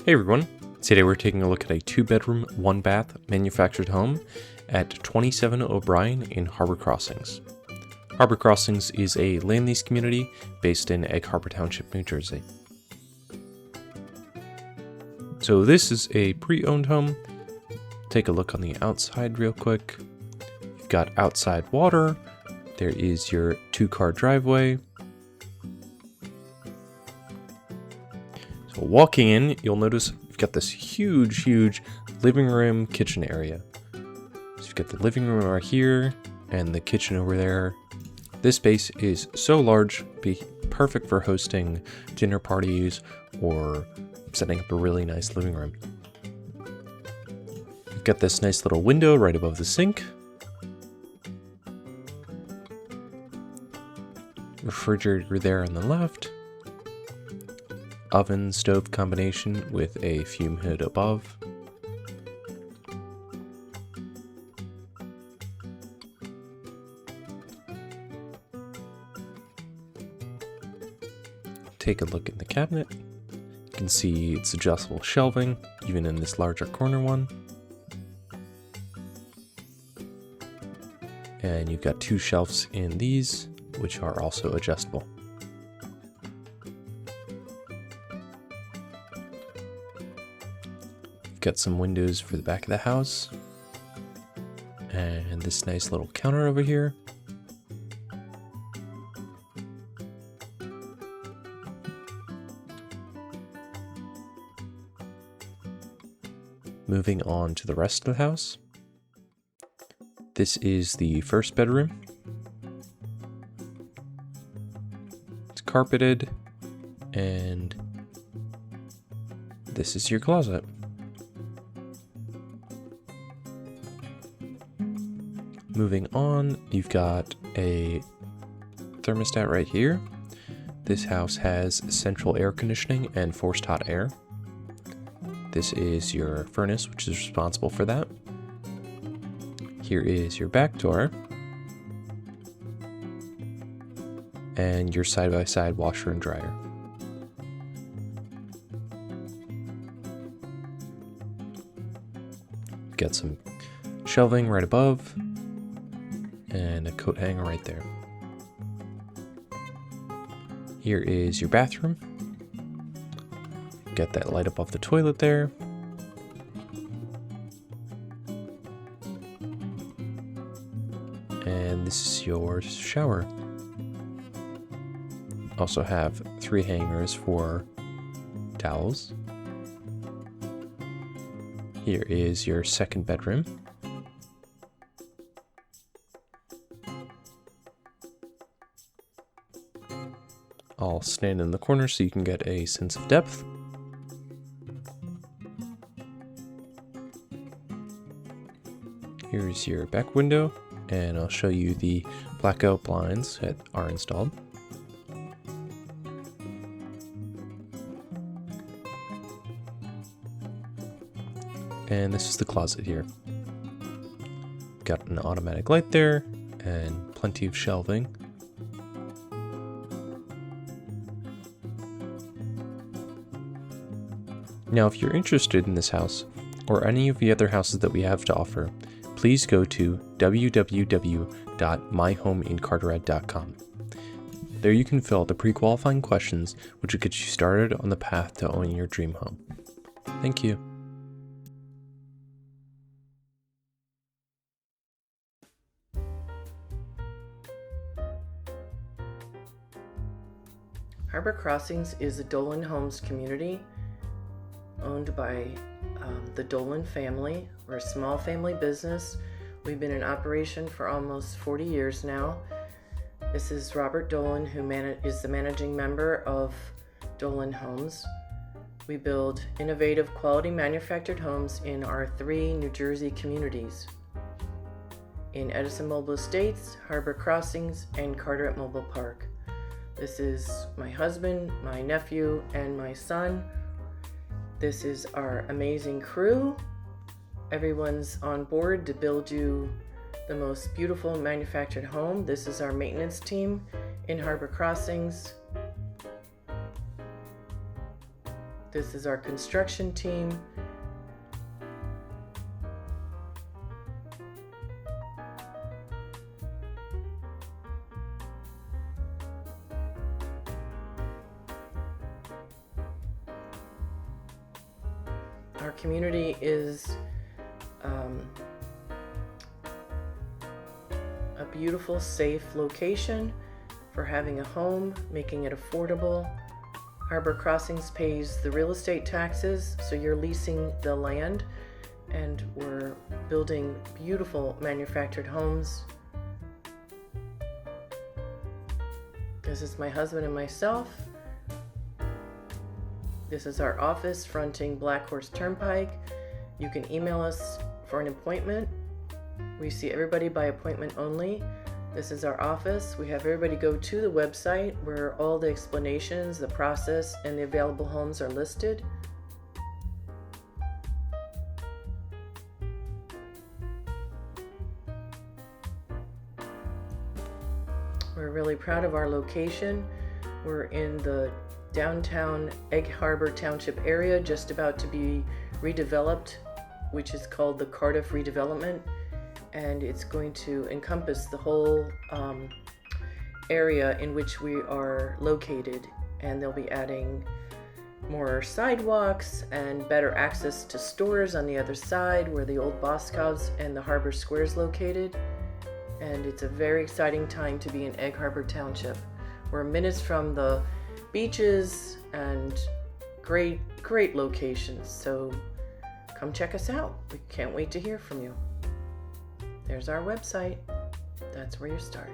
Hey everyone, today we're taking a look at a 2-bedroom, 1-bath manufactured home at 27 O'Brien in Harbor Crossings. Harbor Crossings is a land lease community based in Egg Harbor Township, New Jersey. So this is a pre-owned home. Take a look on the outside real quick. You've got outside water. There is your 2-car driveway. So walking in, you'll notice you've got this huge living room kitchen area. So you've got the living room right here and the kitchen over there. This space is so large, be perfect for hosting dinner parties or setting up a really nice living room. You've got this nice little window right above the sink. Refrigerator there on the left. Oven stove combination with a fume hood above. Take a look in the cabinet. You can see it's adjustable shelving, even in this larger corner one. And you've got 2 shelves in these, which are also adjustable. You've got some windows for the back of the house. And this nice little counter over here. Moving on to the rest of the house. This is the first bedroom. It's carpeted, and this is your closet. Moving on, you've got a thermostat right here. This house has central air conditioning and forced hot air. This is your furnace, which is responsible for that. Here is your back door. And your side-by-side washer and dryer. Got some shelving right above. And a coat hanger right there. Here is your bathroom. Get that light up off the toilet there. And this is your shower. Also have 3 hangers for towels. Here is your second bedroom. I'll stand in the corner so you can get a sense of depth. Here's your back window, and I'll show you the blackout blinds that are installed. And this is the closet here. Got an automatic light there, and plenty of shelving. Now, if you're interested in this house, or any of the other houses that we have to offer, please go to www.myhomeincarteret.com. There you can fill out the pre-qualifying questions, which will get you started on the path to owning your dream home. Thank you. Harbor Crossings is a Dolan Homes community owned by the Dolan family. We're a small family business. We've been in operation for almost 40 years now. This is Robert Dolan, who is the managing member of Dolan Homes. We build innovative, quality manufactured homes in our 3 New Jersey communities: in Edison Mobile Estates, Harbor Crossings, and Carteret Mobile Park. This is my husband, my nephew, and my son. This is our amazing crew. Everyone's on board to build you the most beautiful manufactured home. This is our maintenance team in Harbor Crossings. This is our construction team. Our community is a beautiful, safe location for having a home, making it affordable. Harbor Crossings pays the real estate taxes, so you're leasing the land, and we're building beautiful manufactured homes. This is my husband and myself. This is our office fronting Black Horse Turnpike. You can email us for an appointment. We see everybody by appointment only. This is our office. We have everybody go to the website where all the explanations, the process, and the available homes are listed. We're really proud of our location. We're in the downtown Egg Harbor Township area, just about to be redeveloped, which is called the Cardiff Redevelopment, and it's going to encompass the whole area in which we are located, and they'll be adding more sidewalks and better access to stores on the other side where the old Boscov's and the Harbor Square is located, and it's a very exciting time to be in Egg Harbor Township. We're minutes from the beaches and great locations, so come check us out. We can't wait to hear from you. There's our website. That's where you start.